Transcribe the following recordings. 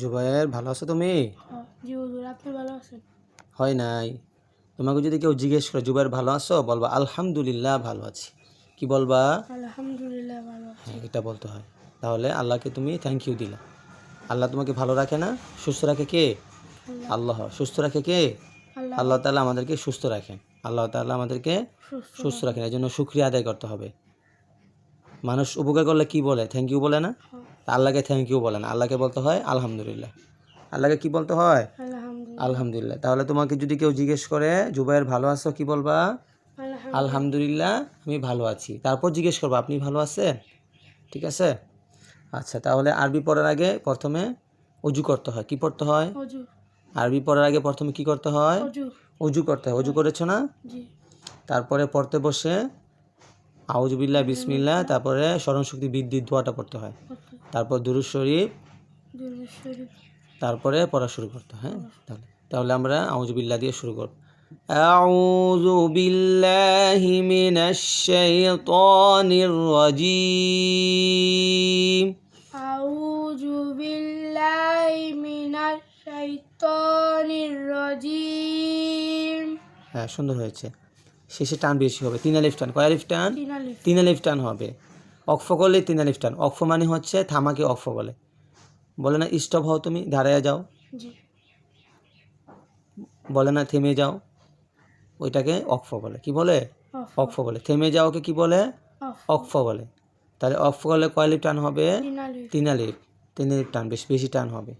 জুবায়ের, ভালো আছো তুমি? জি হুজুর, আপনি ভালো আছেন? হয় নাই। তোমাকে যদি কেউ জিজ্ঞেস করে জুবায়ের ভালো আছো, বলবা আলহামদুলিল্লাহ ভালো আছি। কি বলবা? আলহামদুলিল্লাহ ভালো আছি। হ্যাঁ, এটা বলতে হয়। তাহলে আল্লাহকে তুমি থ্যাংক ইউ দিলা। আল্লাহ তোমাকে ভালো রাখে না? সুস্থ রাখে কে? আল্লাহ। সুস্থ রাখে কে? আল্লাহ আল্লাহ তাআলা আমাদেরকে সুস্থ রাখেন। আল্লাহ তাআলা আমাদেরকে সুস্থ রাখেন। এই জন্য শুকরিয়া আদায় করতে হবে। মানুষ উপকার করলে কি বলে? থ্যাংক ইউ বলে না? আল্লাহকে থ্যাংক ইউ বলে না, আল্লাহকে বলতে হয় আলহামদুলিল্লাহ। আল্লাহকে কি বলতে হয়? আলহামদুলিল্লাহ। আলহামদুলিল্লাহ। তাহলে তোমাকে যদি কেউ জিজ্ঞেস করে জুবায়ের ভালো আছো, কি বলবা? আলহামদুলিল্লাহ আমি ভালো আছি। তারপর জিজ্ঞেস করবো আপনি ভালো আছেন? ঠিক আছে। আচ্ছা, তাহলে আরবি পড়ার আগে প্রথমে অজু করতে হয়। কি পড়তে হয়? অজু। আরবি পড়ার আগে প্রথমে কি করতে হয়? অজু। অজু করতে হয়। অজু করেছো না? জি। তারপরে পড়তে বসে আউযুবিল্লাহ বিসমিল্লাহ, তারপরে স্মরণশক্তি বৃদ্ধির দোয়াটা পড়তে হয়। তারপর দুরূদ শরীফ, তারপরে পড়া শুরু করতে হয়। হ্যাঁ, তাহলে আমরা আউযুবিল্লাহ দিয়ে শুরু করব। আউযু বিল্লাহি মিনাশ শাইতানির রাজীম। আউযু বিল্লাহি মিনাশ শাইতানির রাজীম। হ্যাঁ, সুন্দর হয়েছে। শেষে টান বেশি হবে। 3 আলিফ টান। কয় আলিফ টান? 3 আলিফ টান হবে। অক্ফ করলে 3 আলিফ টান। অক্ফ মানে হচ্ছে থামাকে অক্ফ বলে। বলে না স্টপ হও, তুমি দাঁড়ায় যাও। জি। বলে না থেমে যাও, ওইটাকে অক্ফ বলে। কি বলে? অক্ফ বলে। থেমে যাওকে কি বলে? অক্ফ বলে। তাহলে অক্ফ করলে কয় আলিফ টান হবে? 3 আলিফ। 3 আলিফ টান, বেশি টান হবে।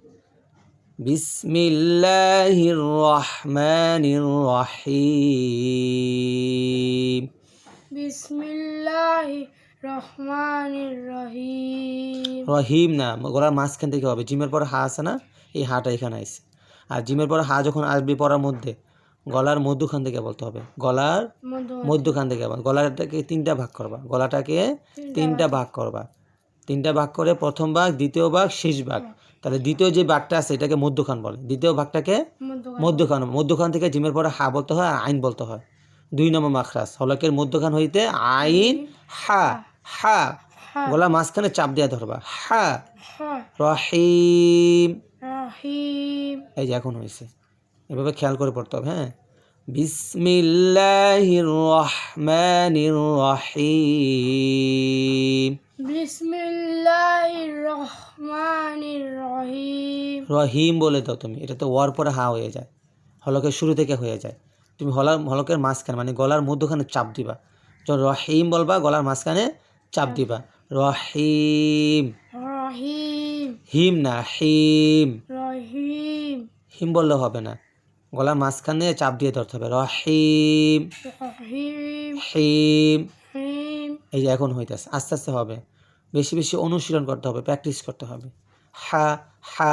বিসমিল্লাহির রহমানির রহিম। বিসমিল্লাহির রহমানির রহিম। রহিম না, গলার মাঝখান থেকে হবে। জিমের পরে হা আছে না, এই হাটা এখানে আসছে। আর জিমের পরে হা যখন আসবে পড়ার মধ্যে, গলার মধ্যখান থেকে বলতে হবে। গলার মধ্যখান থেকে গলাটাকে 3টা ভাগ করবা। গলাটাকে 3টা ভাগ করবা। 3টা ভাগ করে প্রথম ভাগ, দ্বিতীয় ভাগ, শেষ ভাগ। তাহলে দ্বিতীয় যে ভাগটা আছে এটাকে মধ্যখান বলে। দ্বিতীয় ভাগটাকে মধ্যখান থেকে জিমের পরে হা বলতে হয় আর আইন বলতে হয়। 2 নম্বর মাখরাজ হলকের মধ্যখান হইতে আইন হা। হা গলা মাঝখানে চাপ দিয়ে ধরবা। হা। রহিম। এই যে এখন হয়েছে, এভাবে খেয়াল করে পড়তে হবে। হ্যাঁ, বিসমিল্লাহির রহমানির রহিম। বিসমিল্লাহির রহমানির রহিম। রহিম বলে দাও তুমি, এটা তো ওয়ার পরে হা হয়ে যায়, হলকের শুরু থেকে হয়ে যায়। তুমি হলকের মাঝখানে মানে গলার মধ্যখানে চাপ দিবা। যখন রহিম বলবা গলার মাঝখানে চাপ দিবা। রহিম। রহিম। হিম না, হিম। রহিম। হিম বললে হবে না, গলার মাঝখানে চাপ দিয়ে ধরতে হবে। রহিম। রহিম। হিম। হিম। এই যে এখন হইতেছে, আস্তে আস্তে হবে। বেশি অনুশীলন করতে হবে, প্র্যাকটিস করতে হবে। হা হা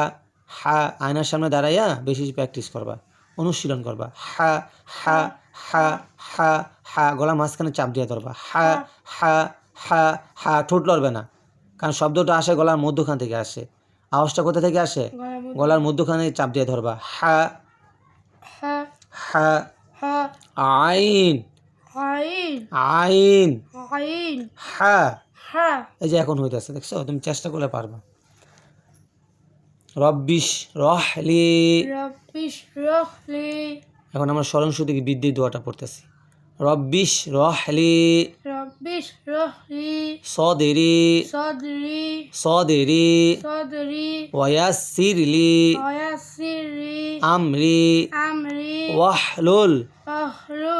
হা, আয়নার সামনে দাঁড়াইয়া বেশি প্র্যাকটিস করবা, অনুশীলন করবা। হা হা হা হা হা, গলার মাঝখানে চাপ দিয়ে ধরবা। হা হা হা হা, ঠোঁট লড়বে না, কারণ শব্দটা আসে গলার মধ্যখান থেকে আসে। আওয়াজটা কোথা থেকে আসে? গলার মধ্যখানে চাপ দিয়ে ধরবা। হা হা আইন আইন হা। এই যে এখন হইতেছে, দেখছো? তুমি চেষ্টা করলে পারবা। রব্বিশ রহলি। এখন আমরা স্মরণশক্তি বৃদ্ধির দোয়াটা পড়তেছি। রব্বিশ রহলি সদরি সদরি ওয়াসিরলি আমরি ওয়াহলুল।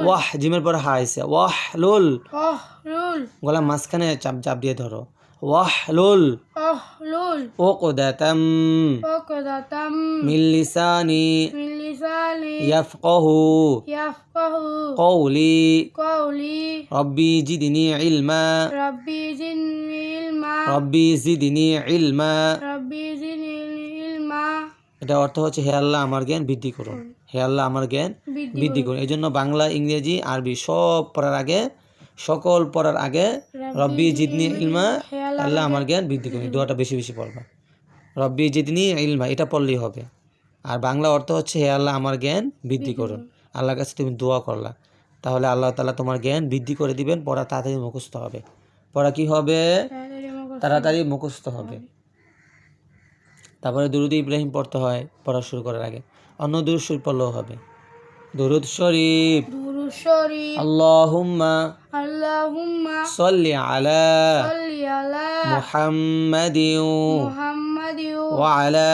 ওয়াহ জিমের পর হা আইছে। ওয়াহলুল, গলা মাঝখানে চাপ দিয়ে ধরো। ওয়াহলুল উকদাতাম মিন লিসানি ইয়াফকাহু কওলি। রব্বি জিদনি ইলমা। রব্বি জিদনি ইলমা। এটা অর্থ হচ্ছে হে আল্লাহ আমার জ্ঞান বৃদ্ধি করুন। হে আল্লাহ আমার জ্ঞান বৃদ্ধি করুন। এই জন্য বাংলা, ইংরেজি, আরবি সব পড়ার আগে, সকল পড়ার আগে রব্বি জিদনি ইলমা, আল্লাহ আমার জ্ঞান বৃদ্ধি করুন, দোয়াটা বেশি পড়বা। রব্বি জিদনি ইলমা এটা পড়লেই হবে। আর বাংলা অর্থ হচ্ছে হে আল্লাহ আমার জ্ঞান বৃদ্ধি করুন। আল্লাহর কাছে তুমি দোয়া করলা, তাহলে আল্লাহ তাআলা তোমার জ্ঞান বৃদ্ধি করে দিবেন। পড়া তাড়াতাড়ি মুখস্থ হবে। পড়া কি হবে? তাড়াতাড়ি মুখস্থ হবে। তারপরে দুরুদ ইব্রাহিম পড়তে হয় পড়া শুরু করার আগে, অন্য দুরুদ শরীফ পড়লেও হবে। দুরুদ শরীফ। দুরূদ শরীফ। আল্লাহুম্মা আল্লাহুম্মা সাল্লি আলা সাল্লি আলা মুহাম্মাদিন মুহাম্মাদিন ওয়া আলা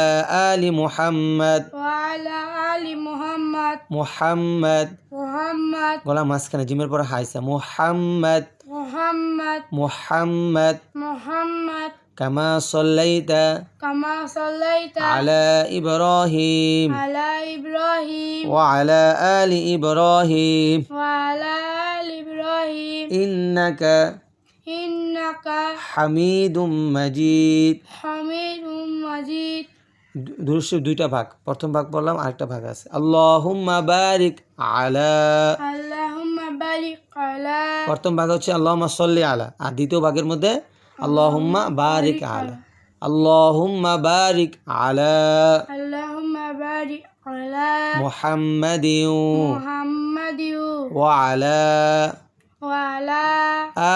আলি মুহাম্মাদ। ওয়া আলা আলি মুহাম্মাদ মুহাম্মাদ, মুহাম্মাদ গলা মাঝখানে জিমের পরে হাইসা, মুহাম্মাদ মুহাম্মাদ মুহাম্মাদ মুহাম্মাদ কামা সাল্লাইতা কামা সাল্লাইতা আলা ইব্রাহিম আলা ইব্রাহিম ওয়া আলা আলি ইব্রাহিম ওয়া আলা আলি ইব্রাহিম ইন্নাকা ইন্নাকা হামিদুম মাজিদ। হামিদুম মাজিদ। দুরূদ শরীফ দুইটা ভাগ, প্রথম ভাগ বললাম, আরেকটা ভাগ আছে। আল্লাহুম্মা বারিক আলা, আল্লাহুম্মা বারিক আলা প্রথম ভাগ হচ্ছে আল্লাহুম্মা সাল্লি আলা, আর দ্বিতীয় ভাগের মধ্যে আল্লাহুম্মা বারিক আলা। আল্লাহুম্মা বারিক আলা আল্লাহুম্মা বারিক আলা মুহাম্মাদিন মুহাম্মাদিন ওয়া আলা ওয়া আলা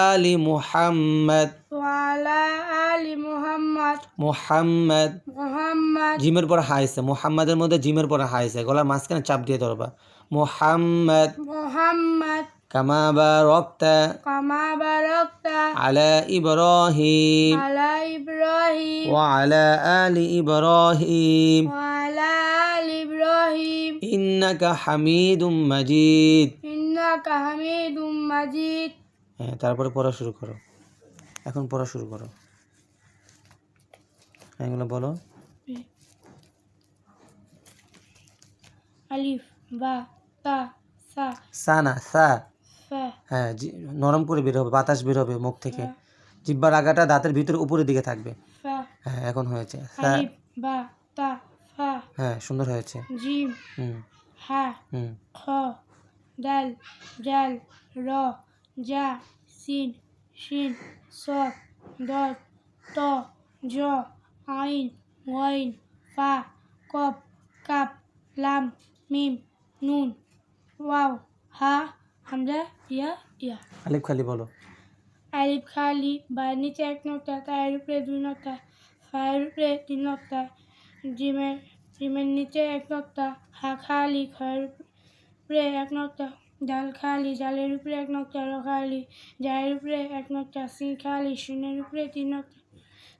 আলি মুহাম্মাদ। ওয়া আলা আলি মুহাম্মাদ মুহাম্মাদ, মুহাম্মাদ জিমের পরে হাইছে, মুহাম্মাদের মধ্যে জিমের পরে হাইছে, গলার মাঝখানে চাপ দিয়ে ধরবা। মুহাম্মাদ মুহাম্মাদ কামা বারাকতা কামা বারাকতা আলা ইব্রাহিম আলা ইব্রাহিম ওয়া আলা আলি ইব্রাহিম ওয়া আলা আলি ইব্রাহিম ইন্নাকা হামিদুম মাজিদ। ইন্নাকা হামিদুম মাজিদ। হ্যাঁ, তারপরে পড়া শুরু করো, এখন পড়া শুরু করো। এগুলো বলো। আলিফ বা তা সা সা না, সা। ফা হ্যাঁ, নরম করে বের হবে, বাতাস বের হবে মুখ থেকে, জিহ্বার আগাটা দাঁতের ভিতরে উপরের দিকে থাকবে। ফা হ্যাঁ, এখন হয়েছে। সা। আলিফ বা তা ফা হ্যাঁ, সুন্দর হয়েছে। জিম হুম হা হুম খ দাল জাল র জা সিন শিন সদ দদ ত জ আইন ওয়াইন ফা কফ কাপ লাম মিম নুন ওয়াও হা হামজা ইয়া ইয়া। আলিফ খালি বলো। আলিফ খালি বা নিচে এক নক্তা, তার উপরে দুই নক্তা, ফায়ের উপরে তিন নক্তা, জিমের নিচে এক নক্তা, হা খালি খয়ের উপরে এক নক্তা, ডাল খালি জালের উপরে এক নক্তা, র খালি জায়ের উপরে এক নক্তা, সিন খালি শূন্যের উপরে তিন নক্তা,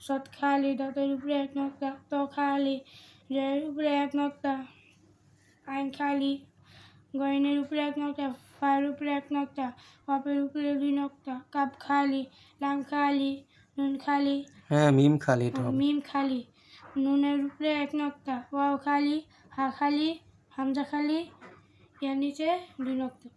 সৎ খালি দাঁতের উপরে এক নক্তা, ত খালি জয়ের উপরে এক নক্তা, আইন খালি গয়নের উপরে এক নক্তা, ফায়ের উপরে এক নক্তা, কপের উপরে দুই নক্তা, কাপ খালি লাম খালি নুন খালি হ্যাঁ, মিম খালি এটা হবে। মিম খালি নুনের উপরে এক নক্তা, ওয়াও খালি হা খালি হামজা খালি, এর নিচে দুই নক্তা।